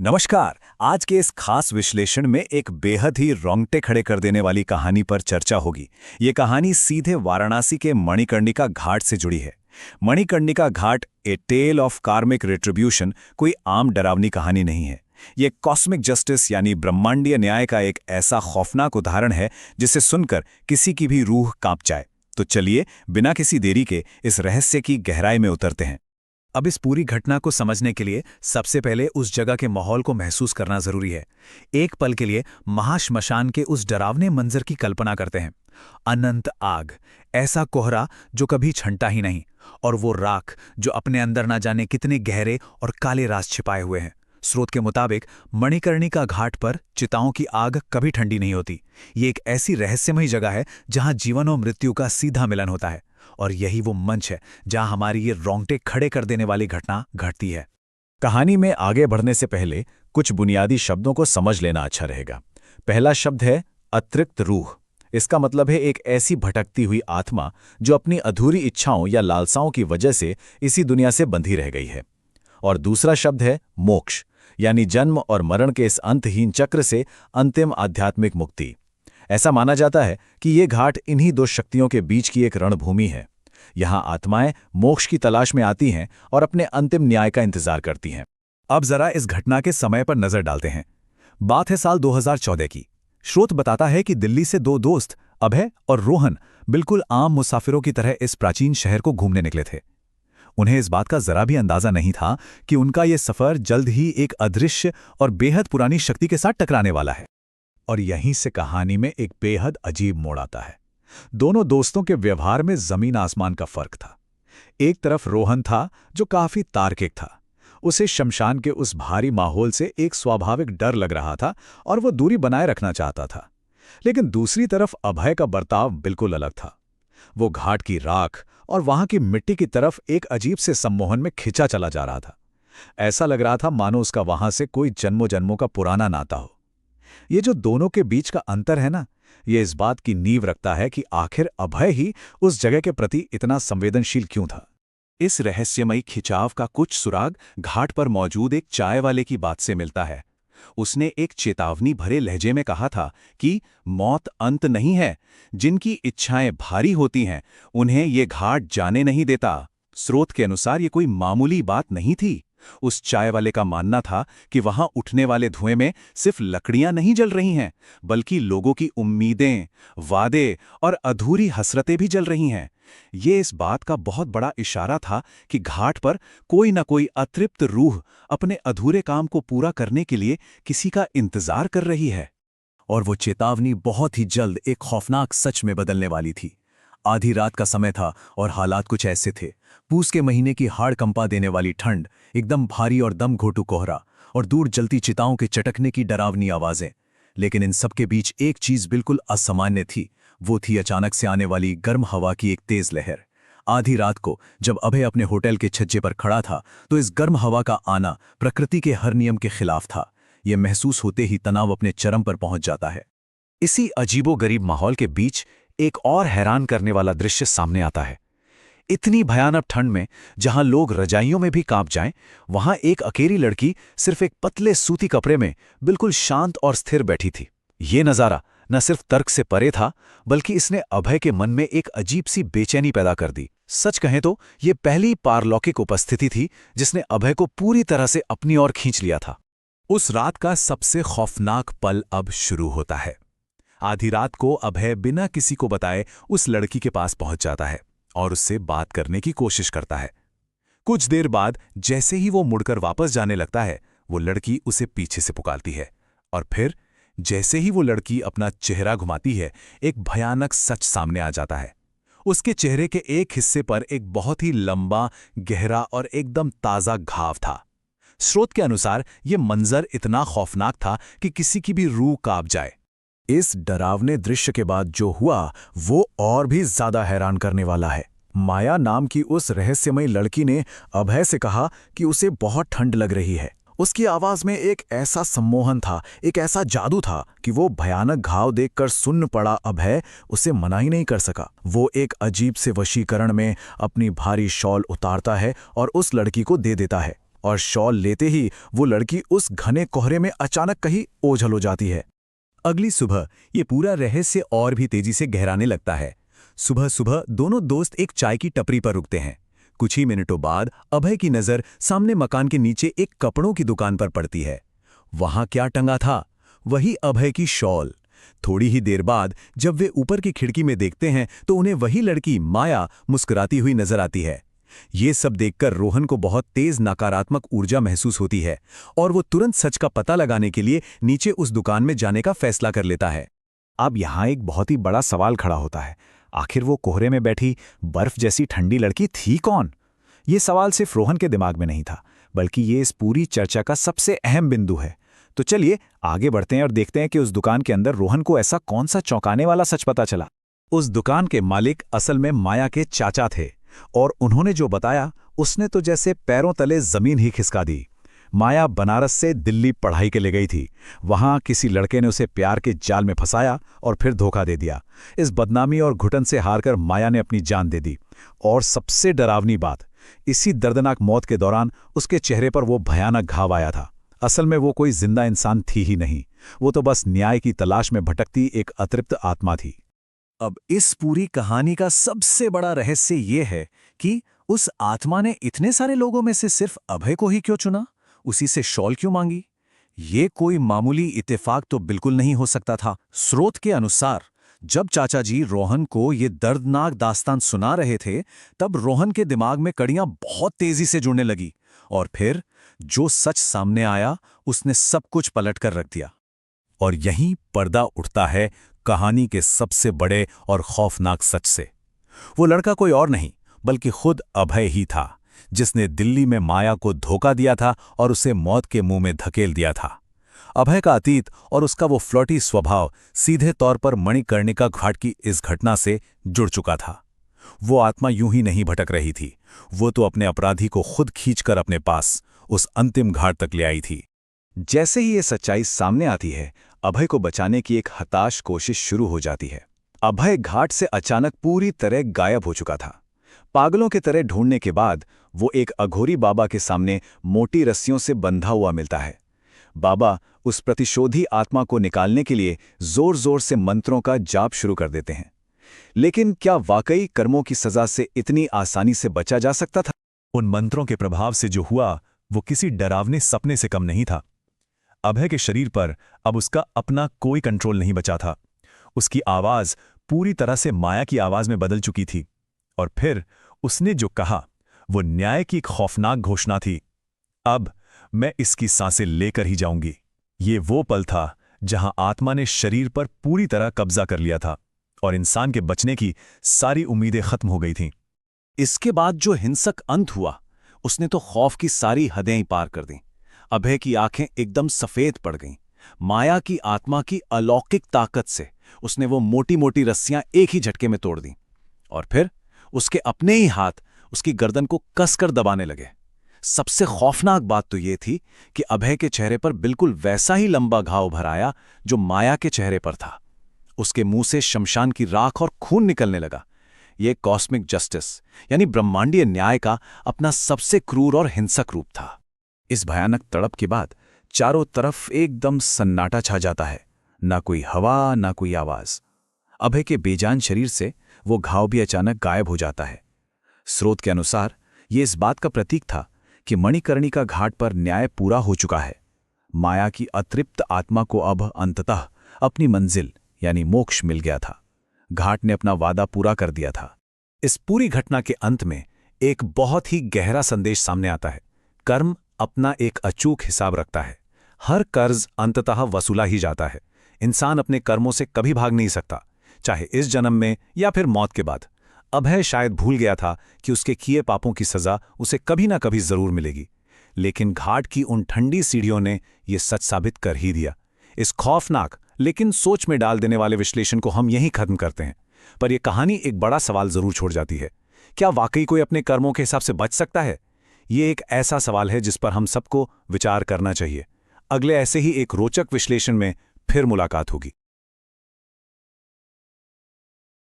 नमस्कार। आज के इस खास विश्लेषण में एक बेहद ही रोंगटे खड़े कर देने वाली कहानी पर चर्चा होगी। ये कहानी सीधे वाराणसी के मणिकर्णिका घाट से जुड़ी है। मणिकर्णिका घाट ए टेल ऑफ कार्मिक रिट्रीब्यूशन कोई आम डरावनी कहानी नहीं है। ये कॉस्मिक जस्टिस यानी ब्रह्मांडीय न्याय का एक ऐसा खौफनाक उदाहरण है जिसे सुनकर किसी की भी रूह कांप जाए। तो चलिए बिना किसी देरी के इस रहस्य की गहराई में उतरते हैं। अब इस पूरी घटना को समझने के लिए सबसे पहले उस जगह के माहौल को महसूस करना जरूरी है। एक पल के लिए महाश्मशान के उस डरावने मंजर की कल्पना करते हैं। अनंत आग, ऐसा कोहरा जो कभी छंटा ही नहीं, और वो राख जो अपने अंदर ना जाने कितने गहरे और काले राज छिपाए हुए हैं। स्रोत के मुताबिक मणिकर्णिका घाट पर चिताओं की आग कभी ठंडी नहीं होती। ये एक ऐसी रहस्यमयी जगह है जहां जीवन और मृत्यु का सीधा मिलन होता है, और यही वो मंच है जहां हमारी ये रोंगटे खड़े कर देने वाली घटना घटती है। कहानी में आगे बढ़ने से पहले कुछ बुनियादी शब्दों को समझ लेना अच्छा रहेगा। पहला शब्द है अतृप्त रूह। इसका मतलब है एक ऐसी भटकती हुई आत्मा जो अपनी अधूरी इच्छाओं या लालसाओं की वजह से इसी दुनिया से बंधी रह गई है। और दूसरा शब्द है मोक्ष, यानी जन्म और मरण के इस अंतहीन चक्र से अंतिम आध्यात्मिक मुक्ति। ऐसा माना जाता है कि ये घाट इन्हीं दो शक्तियों के बीच की एक रणभूमि है। यहाँ आत्माएं मोक्ष की तलाश में आती हैं और अपने अंतिम न्याय का इंतजार करती हैं। अब जरा इस घटना के समय पर नजर डालते हैं। बात है साल 2014 की। स्रोत बताता है कि दिल्ली से दो दोस्त अभय और रोहन बिल्कुल आम मुसाफिरों की तरह इस प्राचीन शहर को घूमने निकले थे। उन्हें इस बात का जरा भी अंदाजा नहीं था कि उनका ये सफर जल्द ही एक अदृश्य और बेहद पुरानी शक्ति के साथ टकराने वाला है। और यहीं से कहानी में एक बेहद अजीब मोड़ आता है। दोनों दोस्तों के व्यवहार में जमीन आसमान का फर्क था। एक तरफ रोहन था जो काफी तार्किक था। उसे शमशान के उस भारी माहौल से एक स्वाभाविक डर लग रहा था और वो दूरी बनाए रखना चाहता था। लेकिन दूसरी तरफ अभय का बर्ताव बिल्कुल अलग था। वो घाट की राख और वहां की मिट्टी की तरफ एक अजीब से सम्मोहन में खिंचा चला जा रहा था। ऐसा लग रहा था मानो उसका वहां से कोई जन्मों जन्मों का पुराना नाता हो। ये जो दोनों के बीच का अंतर है ना, ये इस बात की नींव रखता है कि आखिर अभय ही उस जगह के प्रति इतना संवेदनशील क्यों था। इस रहस्यमयी खिंचाव का कुछ सुराग घाट पर मौजूद एक चाय वाले की बात से मिलता है। उसने एक चेतावनी भरे लहजे में कहा था कि मौत अंत नहीं है, जिनकी इच्छाएं भारी होती हैं उन्हें ये घाट जाने नहीं देता। स्रोत के अनुसार ये कोई मामूली बात नहीं थी। उस चाय वाले का मानना था कि वहां उठने वाले धुएं में सिर्फ लकड़ियां नहीं जल रही हैं, बल्कि लोगों की उम्मीदें, वादे और अधूरी हसरतें भी जल रही हैं। ये इस बात का बहुत बड़ा इशारा था कि घाट पर कोई न कोई अतृप्त रूह अपने अधूरे काम को पूरा करने के लिए किसी का इंतजार कर रही है। और वो चेतावनी बहुत ही जल्द एक खौफनाक सच में बदलने वाली थी। आधी रात का समय था और हालात कुछ ऐसे थे। पूस के महीने की हाड़ कंपा देने वाली ठंड, एकदम भारी और दम घोटू कोहरा, और दूर जलती चिताओं के चटकने की डरावनी आवाजें। लेकिन इन सबके बीच एक चीज बिल्कुल असामान्य थी। वो थी अचानक से आने वाली गर्म हवा की एक तेज लहर। आधी रात को जब अभय अपने होटल के छज्जे पर खड़ा था तो इस गर्म हवा का आना प्रकृति के हर नियम के खिलाफ था। यह महसूस होते ही तनाव अपने चरम पर पहुंच जाता है। इसी अजीबोगरीब माहौल के बीच एक और हैरान करने वाला दृश्य सामने आता है। इतनी भयानक ठंड में जहां लोग रजाइयों में भी कांप जाएं, वहां एक अकेली लड़की सिर्फ एक पतले सूती कपड़े में बिल्कुल शांत और स्थिर बैठी थी। ये नजारा न सिर्फ तर्क से परे था, बल्कि इसने अभय के मन में एक अजीब सी बेचैनी पैदा कर दी। सच कहें तो ये पहली पारलौकिक उपस्थिति थी जिसने अभय को पूरी तरह से अपनी ओर खींच लिया था। उस रात का सबसे खौफनाक पल अब शुरू होता है। आधी रात को अभय बिना किसी को बताए उस लड़की के पास पहुंच जाता है और उससे बात करने की कोशिश करता है। कुछ देर बाद जैसे ही वो मुड़कर वापस जाने लगता है, वो लड़की उसे पीछे से पुकारती है। और फिर जैसे ही वो लड़की अपना चेहरा घुमाती है, एक भयानक सच सामने आ जाता है। उसके चेहरे के एक हिस्से पर एक बहुत ही लंबा, गहरा और एकदम ताज़ा घाव था। स्रोत के अनुसार ये मंजर इतना खौफनाक था कि किसी की भी रूह कांप जाए। इस डरावने दृश्य के बाद जो हुआ वो और भी ज्यादा हैरान करने वाला है। माया नाम की उस रहस्यमयी लड़की ने अभय से कहा कि उसे बहुत ठंड लग रही है। उसकी आवाज में एक ऐसा सम्मोहन था, एक ऐसा जादू था कि वो भयानक घाव देखकर सुन्न पड़ा अभय उसे मना ही नहीं कर सका। वो एक अजीब से वशीकरण में अपनी भारी शॉल उतारता है और उस लड़की को दे देता है। और शॉल लेते ही वो लड़की उस घने कोहरे में अचानक कहीं ओझल हो जाती है। अगली सुबह ये पूरा रहस्य और भी तेजी से गहराने लगता है। सुबह सुबह दोनों दोस्त एक चाय की टपरी पर रुकते हैं। कुछ ही मिनटों बाद अभय की नज़र सामने मकान के नीचे एक कपड़ों की दुकान पर पड़ती है। वहां क्या टंगा था? वही अभय की शॉल। थोड़ी ही देर बाद जब वे ऊपर की खिड़की में देखते हैं तो उन्हें वही लड़की माया मुस्कुराती हुई नजर आती है। ये सब देखकर रोहन को बहुत तेज नकारात्मक ऊर्जा महसूस होती है और वो तुरंत सच का पता लगाने के लिए नीचे उस दुकान में जाने का फैसला कर लेता है। अब यहाँ एक बहुत ही बड़ा सवाल खड़ा होता है, आखिर वो कोहरे में बैठी बर्फ जैसी ठंडी लड़की थी कौन? ये सवाल सिर्फ रोहन के दिमाग में नहीं था, बल्कि ये इस पूरी चर्चा का सबसे अहम बिंदु है। तो चलिए आगे बढ़ते हैं और देखते हैं कि उस दुकान के अंदर रोहन को ऐसा कौन सा चौंकाने वाला सच पता चला। उस दुकान के मालिक असल में माया के चाचा थे और उन्होंने जो बताया उसने तो जैसे पैरों तले जमीन ही खिसका दी। माया बनारस से दिल्ली पढ़ाई के लिए गई थी। वहां किसी लड़के ने उसे प्यार के जाल में फंसाया और फिर धोखा दे दिया। इस बदनामी और घुटन से हारकर माया ने अपनी जान दे दी। और सबसे डरावनी बात, इसी दर्दनाक मौत के दौरान उसके चेहरे पर वो भयानक घाव आया था। असल में वो कोई जिंदा इंसान थी ही नहीं, वो तो बस न्याय की तलाश में भटकती एक अतृप्त आत्मा थी। अब इस पूरी कहानी का सबसे बड़ा रहस्य ये है कि उस आत्मा ने इतने सारे लोगों में से सिर्फ अभय को ही क्यों चुना, उसी से शॉल क्यों मांगी? ये कोई मामूली इत्तेफाक तो बिल्कुल नहीं हो सकता था। स्रोत के अनुसार जब चाचा जी रोहन को ये दर्दनाक दास्तान सुना रहे थे, तब रोहन के दिमाग में कड़ियां बहुत तेजी से जुड़ने लगी और फिर जो सच सामने आया उसने सब कुछ पलट कर रख दिया। और यहीं पर्दा उठता है कहानी के सबसे बड़े और खौफनाक सच से। वो लड़का कोई और नहीं बल्कि खुद अभय ही था, जिसने दिल्ली में माया को धोखा दिया था और उसे मौत के मुंह में धकेल दिया था। अभय का अतीत और उसका वो फ्लर्टी स्वभाव सीधे तौर पर मणिकर्णिका घाट की इस घटना से जुड़ चुका था। वो आत्मा यूं ही नहीं भटक रही थी, वो तो अपने अपराधी को खुद खींचकर अपने पास उस अंतिम घाट तक ले आई थी। जैसे ही ये सच्चाई सामने आती है, अभय को बचाने की एक हताश कोशिश शुरू हो जाती है। अभय घाट से अचानक पूरी तरह गायब हो चुका था। पागलों की तरह ढूंढने के बाद वो एक अघोरी बाबा के सामने मोटी रस्सियों से बंधा हुआ मिलता है। बाबा उस प्रतिशोधी आत्मा को निकालने के लिए जोर जोर से मंत्रों का जाप शुरू कर देते हैं। लेकिन क्या वाकई कर्मों की सजा से इतनी आसानी से बचा जा सकता था? उन मंत्रों के प्रभाव से जो हुआ वो किसी डरावने सपने से कम नहीं था। अभय के शरीर पर अब उसका अपना कोई कंट्रोल नहीं बचा था। उसकी आवाज पूरी तरह से माया की आवाज में बदल चुकी थी और फिर उसने जो कहा वो न्याय की एक खौफनाक घोषणा थी। अब मैं इसकी सांसें लेकर ही जाऊंगी। ये वो पल था जहां आत्मा ने शरीर पर पूरी तरह कब्जा कर लिया था और इंसान के बचने की सारी उम्मीदें खत्म हो गई थीं। इसके बाद जो हिंसक अंत हुआ उसने तो खौफ की सारी हदें ही पार कर दी। अभय की आंखें एकदम सफेद पड़ गईं। माया की आत्मा की अलौकिक ताकत से उसने वो मोटी मोटी रस्सियां एक ही झटके में तोड़ दी और फिर उसके अपने ही हाथ उसकी गर्दन को कसकर दबाने लगे। सबसे खौफनाक बात तो ये थी कि अभय के चेहरे पर बिल्कुल वैसा ही लंबा घाव भर आया जो माया के चेहरे पर था। उसके मुंह से शमशान की राख और खून निकलने लगा। ये कॉस्मिक जस्टिस यानी ब्रह्मांडीय न्याय का अपना सबसे क्रूर और हिंसक रूप था। इस भयानक तड़प के बाद चारों तरफ एकदम सन्नाटा छा जाता है। ना कोई हवा, ना कोई आवाज। अभय के बेजान शरीर से वो घाव भी अचानक गायब हो जाता है। स्रोत के अनुसार ये इस बात का प्रतीक था कि मणिकर्णिका घाट पर न्याय पूरा हो चुका है। माया की अतृप्त आत्मा को अब अंततः अपनी मंजिल यानी मोक्ष मिल गया था। घाट ने अपना वादा पूरा कर दिया था। इस पूरी घटना के अंत में एक बहुत ही गहरा संदेश सामने आता है। कर्म अपना एक अचूक हिसाब रखता है। हर कर्ज अंततः वसूला ही जाता है। इंसान अपने कर्मों से कभी भाग नहीं सकता, चाहे इस जन्म में या फिर मौत के बाद। अभय शायद भूल गया था कि उसके किए पापों की सजा उसे कभी ना कभी जरूर मिलेगी, लेकिन घाट की उन ठंडी सीढ़ियों ने यह सच साबित कर ही दिया। इस खौफनाक लेकिन सोच में डाल देने वाले विश्लेषण को हम यहीं खत्म करते हैं। पर यह कहानी एक बड़ा सवाल जरूर छोड़ जाती है। क्या वाकई कोई अपने कर्मों के हिसाब से बच सकता है? ये एक ऐसा सवाल है जिस पर हम सबको विचार करना चाहिए। अगले ऐसे ही एक रोचक विश्लेषण में फिर मुलाकात होगी।